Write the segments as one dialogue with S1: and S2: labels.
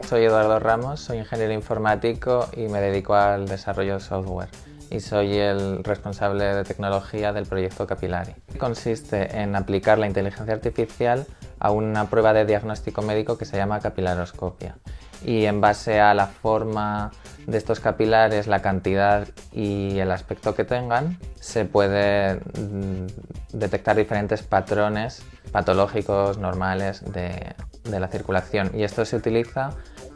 S1: Soy Eduardo Ramos, soy ingeniero informático y me dedico al desarrollo de software. Y soy el responsable de tecnología del proyecto Capillary. Consiste en aplicar la inteligencia artificial a una prueba de diagnóstico médico que se llama capilaroscopia. Y en base a la forma de estos capilares, la cantidad y el aspecto que tengan, se puede detectar diferentes patrones patológicos normales de la circulación. Y esto se utiliza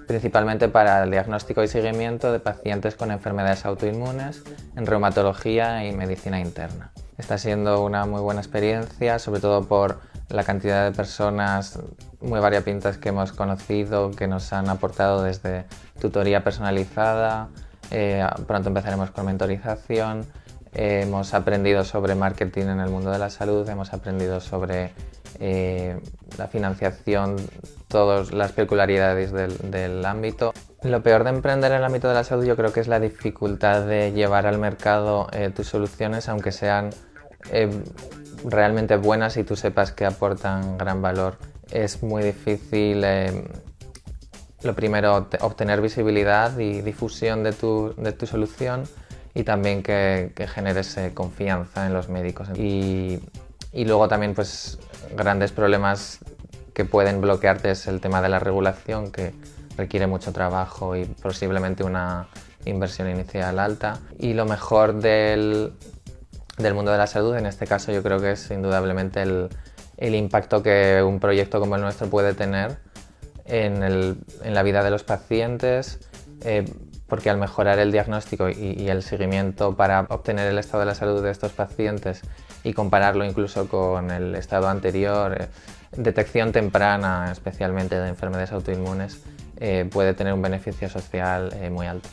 S1: principalmente para el diagnóstico y seguimiento de pacientes con enfermedades autoinmunes en reumatología y medicina interna. Está siendo una muy buena experiencia, sobre todo por la cantidad de personas muy variopintas que hemos conocido, que nos han aportado desde tutoría personalizada, pronto empezaremos con mentorización, hemos aprendido sobre marketing en el mundo de la salud, hemos aprendido sobre la financiación, todas las peculiaridades del ámbito. Lo peor de emprender en el ámbito de la salud yo creo que es la dificultad de llevar al mercado tus soluciones, aunque sean realmente buenas y tú sepas que aportan gran valor. Es muy difícil, lo primero, obtener visibilidad y difusión de tu solución, y también que generes confianza en los médicos. Y luego también pues grandes problemas que pueden bloquearte es el tema de la regulación, que requiere mucho trabajo y posiblemente una inversión inicial alta. Y lo mejor del mundo de la salud, en este caso, yo creo que es indudablemente el impacto que un proyecto como el nuestro puede tener en la vida de los pacientes, porque al mejorar el diagnóstico y el seguimiento para obtener el estado de la salud de estos pacientes y compararlo incluso con el estado anterior, detección temprana especialmente de enfermedades autoinmunes, puede tener un beneficio social muy alto.